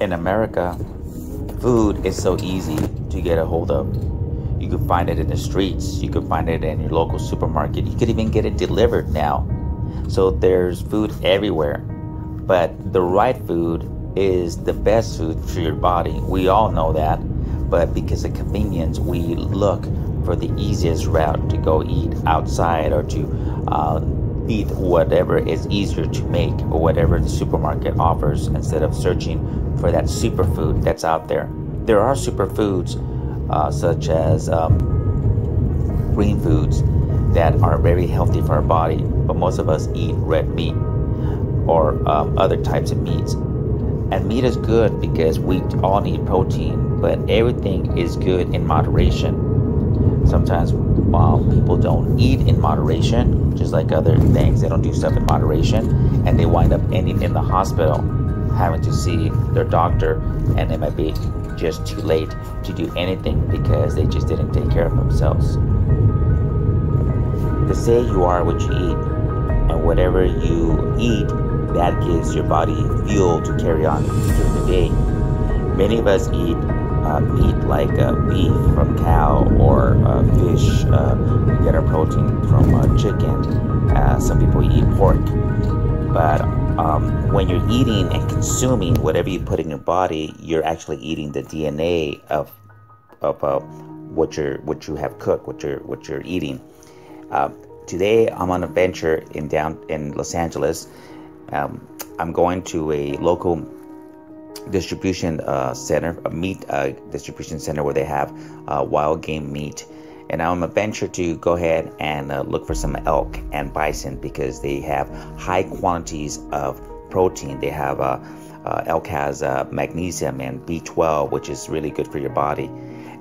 In America, food is so easy to get a hold of. You can find it in the streets. You can find it in your local supermarket. You could even get it delivered now. So there's food everywhere. But the right food is the best food for your body. We all know that. But because of convenience, we look for the easiest route to go eat outside or to eat whatever is easier to make or whatever the supermarket offers instead of searching for that superfood that's out there. There are superfoods such as green foods that are very healthy for our body, but most of us eat red meat or other types of meats. And meat is good because we all need protein, but everything is good in moderation. Sometimes people don't eat in moderation, just like other things. They don't do stuff in moderation, and they wind up ending in the hospital, having to see their doctor, and it might be just too late to do anything because they just didn't take care of themselves. They say you are what you eat, and whatever you eat, that gives your body fuel to carry on during the day. Many of us eat meat like beef from cow or fish. We get our protein from chicken. Some people eat pork. But when you're eating and consuming whatever you put in your body, you're actually eating the DNA of what you have cooked, what you're eating. Today, I'm on a venture in Los Angeles. I'm going to a local distribution center, a meat distribution center where they have wild game meat. And I'm a venture to go ahead and look for some elk and bison because they have high quantities of protein. They have elk has magnesium and B12, which is really good for your body.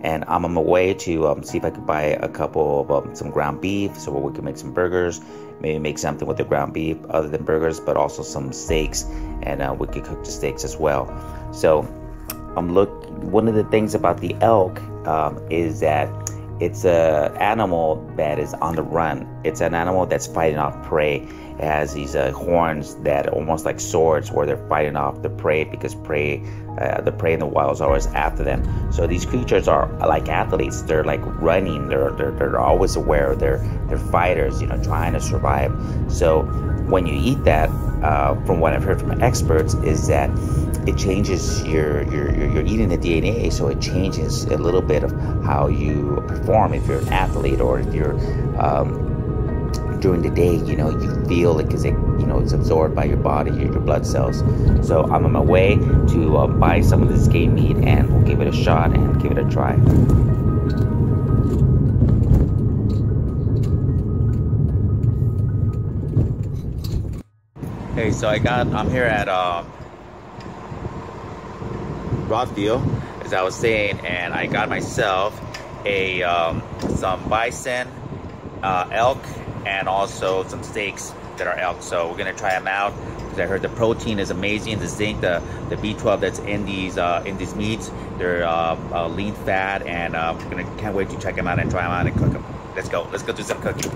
And I'm on my way to see if I could buy a couple of some ground beef so we can make some burgers, maybe make something with the ground beef other than burgers, but also some steaks, and we could cook the steaks as well. So one of the things about the elk is that it's an animal that is on the run. It's an animal that's fighting off prey. It has these horns that are almost like swords where they're fighting off the prey because the prey in the wild is always after them. So these creatures are like athletes. They're like running. They're always aware. They're fighters, trying to survive. So when you eat that, from what I've heard from experts, is that it changes you're eating the DNA, so it changes a little bit of how you perform if you're an athlete or if you're during the day, you feel it because it's absorbed by your body, your blood cells. So I'm on my way to buy some of this game meat, and we'll give it a shot and give it a try. Hey, so I'm here at Rothfield, as I was saying, and I got myself some bison, elk, and also some steaks that are elk. So we're gonna try them out because I heard the protein is amazing. The zinc, the B12 that's in these meats, they're lean fat, and can't wait to check them out and try them out and cook them. Let's go do some cooking.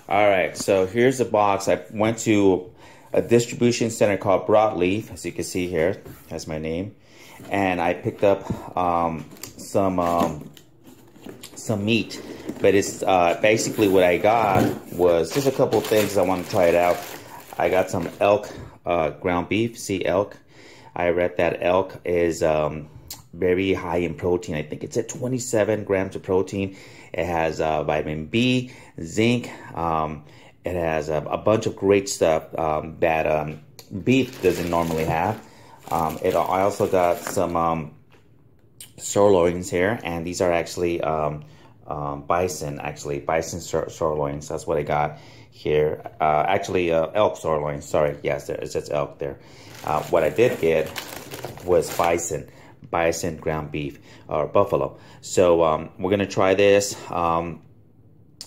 All right, so here's the box. I went to a distribution center called Broadleaf, as you can see here. That's my name, and I picked up some meat. But it's basically what I got was just a couple of things. I want to try it out. I got some elk ground beef. See, elk. I read that elk is very high in protein. I think it's at 27 grams of protein. It has vitamin B, zinc. It has a bunch of great stuff that beef doesn't normally have. I also got some sirloins here, and these are actually bison sirloins. That's what I got here. Elk sirloins. Sorry, yes, it's just elk there. What I did get was bison ground beef or buffalo. So we're gonna try this.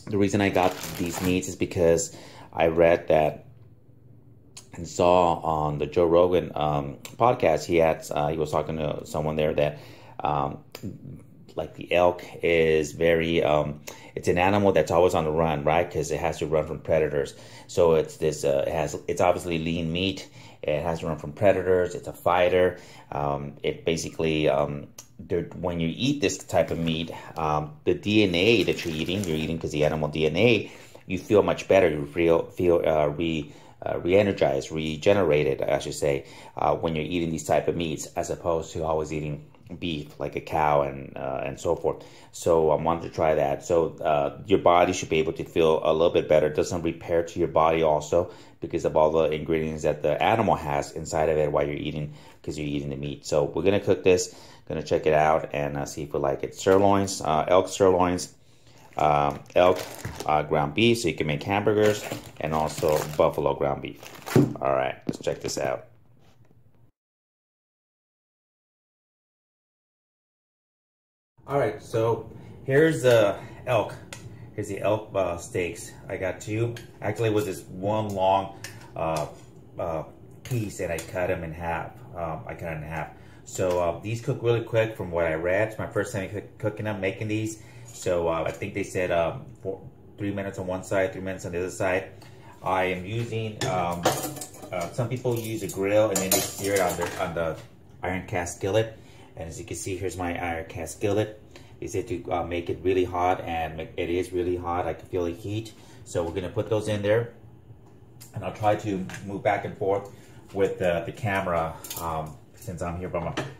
The reason I got these meats is because I read that and saw on the Joe Rogan podcast he was talking to someone there that meat, like the elk, is very, it's an animal that's always on the run, right? Because it has to run from predators. So it's this, it's obviously lean meat. It has to run from predators. It's a fighter. It basically, when you eat this type of meat, the DNA that you're eating because the animal DNA, you feel much better. You feel re-energized, regenerated, I should say, when you're eating these type of meats, as opposed to always eating beef like a cow and so forth. So I wanted to try that. So your body should be able to feel a little bit better. It doesn't repair to your body also because of all the ingredients that the animal has inside of it while you're eating, because you're eating the meat. So we're gonna cook this, gonna check it out and see if we like it. Sirloins, elk sirloins, elk ground beef, so you can make hamburgers, and also buffalo ground beef. All right, let's check this out. All right, so here's the elk. Here's the elk steaks. I got two. Actually, it was this one long piece, and I cut them in half. So these cook really quick from what I read. It's my first time cooking them, making these. So I think they said 3 minutes on one side, 3 minutes on the other side. I am using, some people use a grill and then they sear it on the iron cast skillet. And as you can see, here's my iron cast skillet. They said to make it really hot, and it is really hot. I can feel the heat. So we're gonna put those in there, and I'll try to move back and forth with the camera since I'm here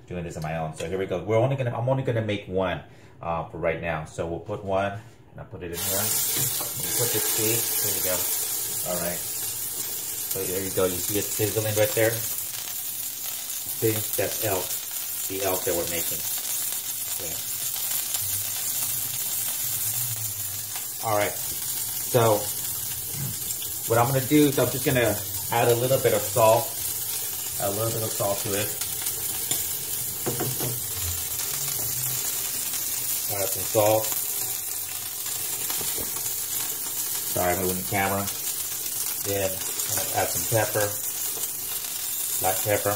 doing this on my own. So here we go. I'm only gonna make one for right now. So we'll put one, and I'll put it in here. We'll put the steak. There you go. All right. So there you go. You see it sizzling right there. See, that's elk. The elk that we're making. Okay. All right. So what I'm gonna do is I'm just gonna add a little bit of salt. Add a little bit of salt to it. Add some salt. Sorry, I'm moving the camera. Then I'm gonna add some pepper, black pepper.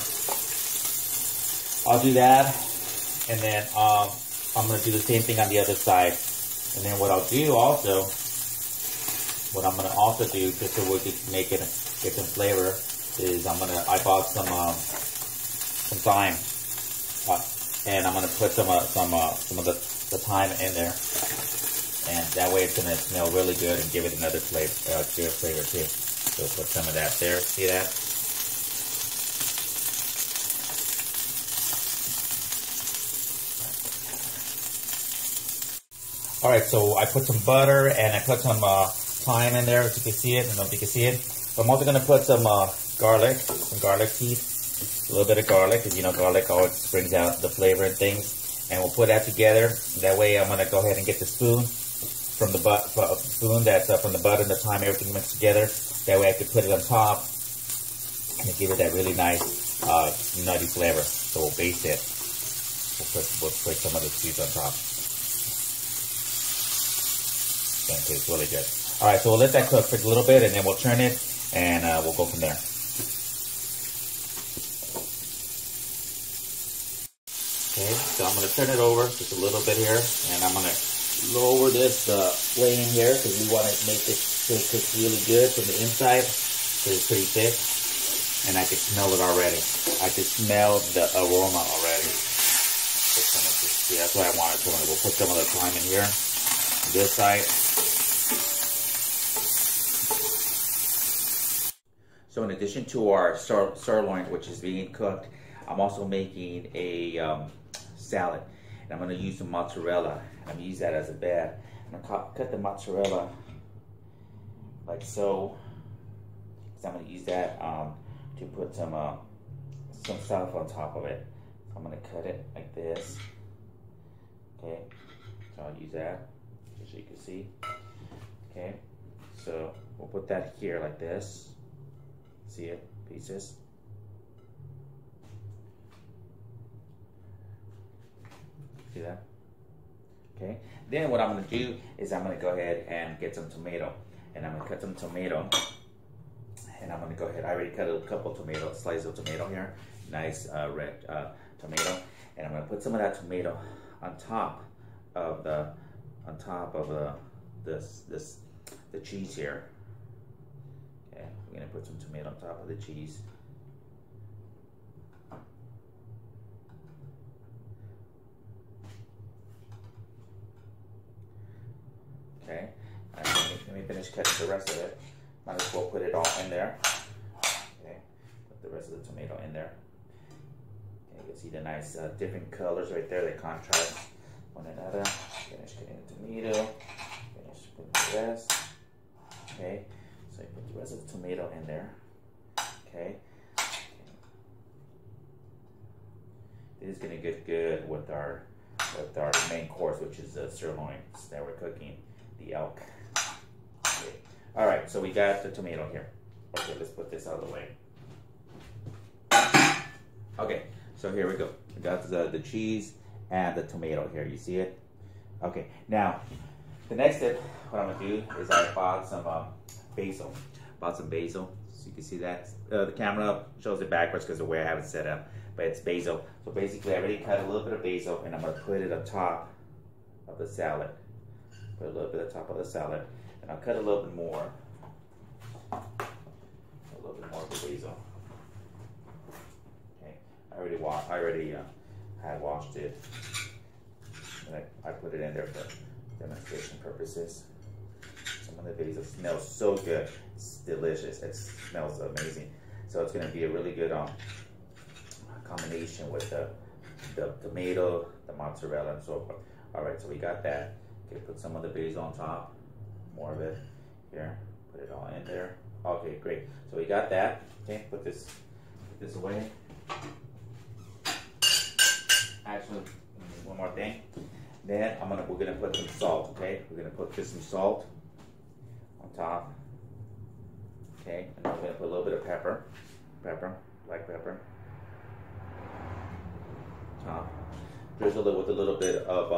I'll do that, and then I'm going to do the same thing on the other side. And then what I'll do also, what I'm going to also do, just so we can make it get some flavor, is I bought some thyme, and I'm going to put some of the thyme in there, and that way it's going to smell really good and give it another flavor, good flavor too. So put some of that there. See that? All right, so I put some butter and I put some thyme in there, so you can see it. I don't know if you can see it. But I'm also gonna put some garlic seeds, a little bit of garlic, because you know garlic always brings out the flavor and things. And we'll put that together. That way, I'm gonna go ahead and get the spoon from the spoon that's from the butter and the thyme, everything mixed together. That way, I can put it on top and give it that really nice nutty flavor. So we'll baste it. We'll put some of the seeds on top. It tastes really good. All right, so we'll let that cook for a little bit, and then we'll turn it, and we'll go from there. Okay, so I'm going to turn it over just a little bit here, and I'm going to lower this flame here because we want to make this steak cook really good from the inside because it's pretty thick, and I can smell it already. I can smell the aroma already. See, that's what I wanted. So we'll put some of the thyme in here. This side. So in addition to our sirloin, which is being cooked, I'm also making a salad. And I'm going to use some mozzarella. I'm going to use that as a bed. I'm going to cut the mozzarella like so. So I'm going to use that to put some stuff on top of it. So I'm going to cut it like this. Okay, so I'll use that just so you can see. Okay, so we'll put that here like this. See it? Pieces. See that? Okay. Then what I'm going to do is I'm going to go ahead and get some tomato. And I'm going to cut some tomato. And I'm going to go ahead. I already cut a couple tomatoes, slices of tomato here. Nice red tomato. And I'm going to put some of that tomato on top of the cheese here. Okay, we're gonna put some tomato on top of the cheese. Okay, and let me finish cutting the rest of it. Might as well put it all in there. Okay, put the rest of the tomato in there. Okay, you can see the nice different colors right there that contrast one another. Finish cutting the tomato. Finish putting the rest. Okay, so you put the rest of the tomato in there. Okay. This is gonna get good with our main course, which is the sirloin that we're cooking, the elk. Okay. All right, so we got the tomato here. Okay, let's put this out of the way. Okay, so here we go. We got the cheese and the tomato here. You see it? Okay, now the next step, what I'm gonna do is I bought some basil. Bought some basil, so you can see that. The camera shows it backwards because of the way I have it set up, but it's basil. So basically, I already cut a little bit of basil, and I'm gonna put it on top of the salad. Put a little bit on top of the salad, and I'll cut a little bit more. A little bit more of the basil. Okay, I already had washed it, and I put it in there for demonstration purposes. Some of the basil smells so good. It's delicious. It smells amazing. So it's going to be a really good combination with the tomato, the mozzarella, and so forth. All right, so we got that. Okay, put some of the basil on top. More of it here. Put it all in there. Okay, great. So we got that. Okay, put this away. Actually, one more thing. Then we're gonna put some salt. Okay, we're gonna put just some salt on top. Okay, and then we're gonna put a little bit of pepper, black pepper. Top. Drizzle it with a little bit of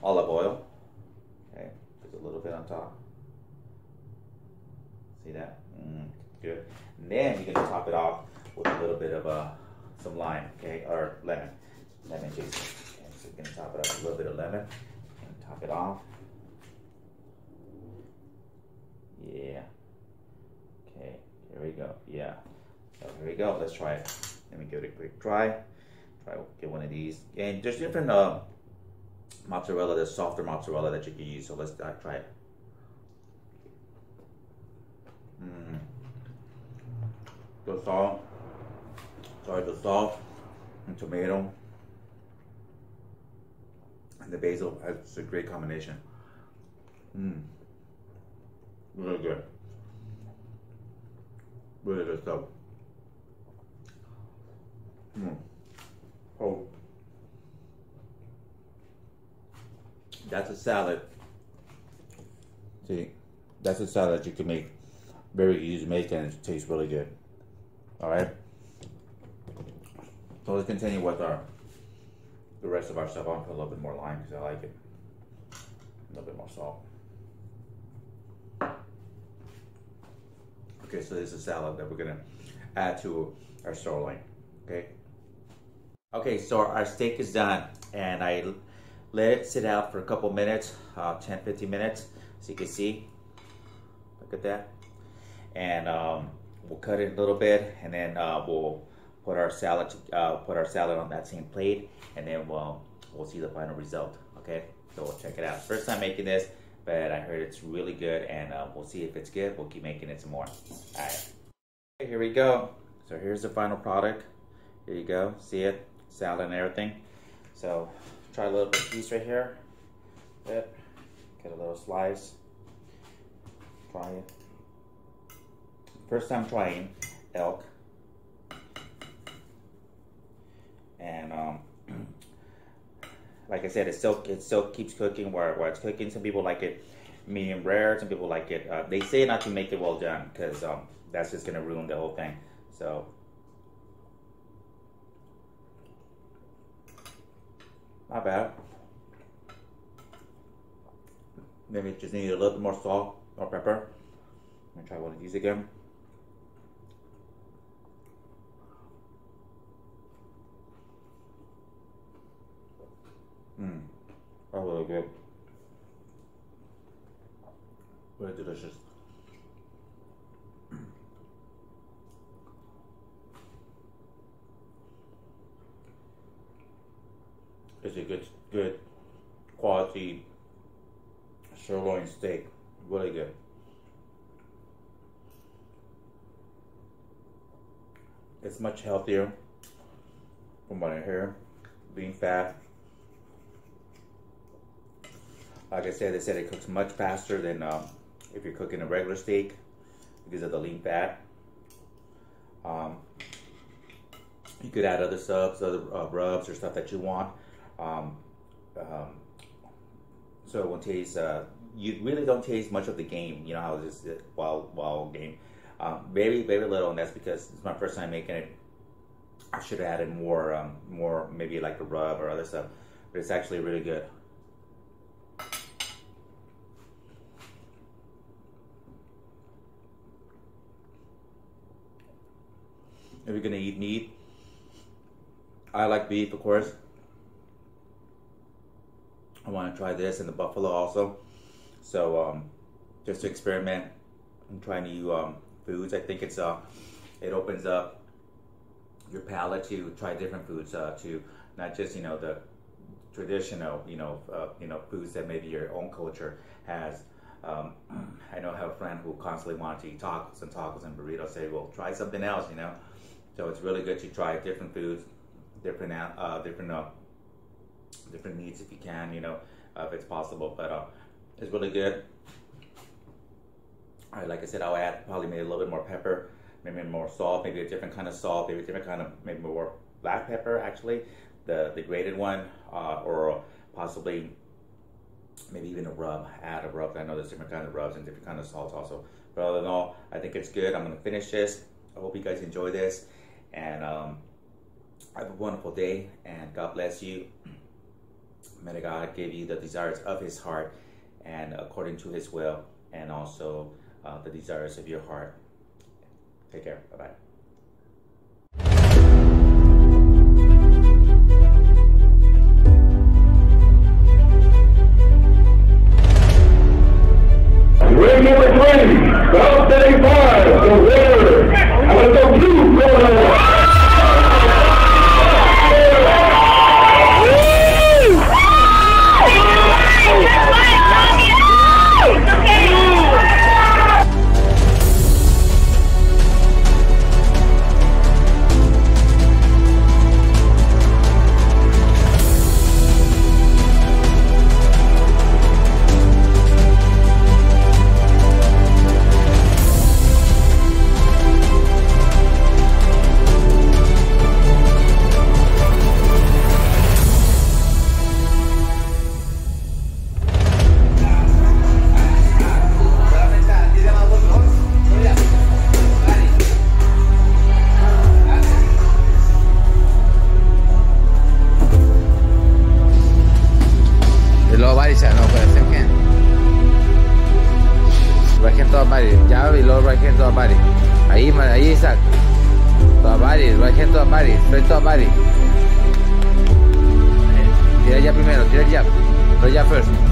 olive oil. Okay, just a little bit on top. See that? Good. And then you're gonna top it off with a little bit of some lime, okay, or lemon juice. Okay, so you're gonna top it off with a little bit of lemon and top it off. Yeah. Okay, here we go. Yeah. So here we go. Let's try it. Let me give it a quick try. Get one of these. And there's different mozzarella. There's softer mozzarella that you can use. So let's try it. The salt and tomato and the basil. It's a great combination. Really good. Really good stuff. Oh, that's a salad. See, that's a salad you can make. Very easy to make, and it tastes really good. All right. So let's continue with the rest of our stuff. I'll put a little bit more lime because I like it. A little bit more salt. Okay, so this is salad that we're gonna add to our sirloin. Okay. Okay, so our steak is done, and I let it sit out for a couple minutes, 10-15 minutes, so you can see. Look at that. And we'll cut it a little bit, and then we'll put our salad on that same plate, and then we'll see the final result. Okay, so we'll check it out. First time making this, but I heard it's really good, and we'll see if it's good. We'll keep making it some more. All right, okay, here we go. So here's the final product. Here you go. See it? Salad and everything. So try a little bit of piece right here. Get a little slice. Try it. First time trying elk, and like I said, it still keeps cooking where it's cooking. Some people like it medium rare. Some people like it. They say not to make it well done because that's just gonna ruin the whole thing. So not bad. Maybe just need a little bit more salt or pepper. I'm gonna try one of these again. really good. Really delicious. It's a good quality sirloin steak. Really good. It's much healthier from what I hear. Lean fat. Like I said, they said it cooks much faster than if you're cooking a regular steak because of the lean fat. You could add other subs, other rubs or stuff that you want. So it won't taste, you really don't taste much of the game, you know how this wild game. Very little, and that's because it's my first time making it. I should have added more maybe like a rub or other stuff, but it's actually really good. If you're gonna eat meat, I like beef, of course. I want to try this and the buffalo also. So just to experiment and try new foods. I think it's it opens up your palate to try different foods to not just the traditional foods that maybe your own culture has. I know I have a friend who constantly wanted to eat tacos and burritos. Say, well, try something else, So it's really good to try different foods, different meats if you can, if it's possible. But it's really good. All right, like I said, I'll add probably maybe a little bit more pepper, maybe more salt, maybe a different kind of salt, maybe a different kind of maybe more black pepper actually, the grated one, or possibly maybe even a rub. Add a rub. I know there's different kinds of rubs and different kinds of salts also. But all in all, I think it's good. I'm gonna finish this. I hope you guys enjoy this, and have a wonderful day, and God bless you. May God give you the desires of His heart, and according to His will, and also the desires of your heart. Take care. Bye-bye. Ring number 3, 1235, the winner. I want to go blue corner. Ahí Isaac. Toabari, Rajen Toabari, Fred Toabari. Tira ya primero, tira ya. Tira ya first.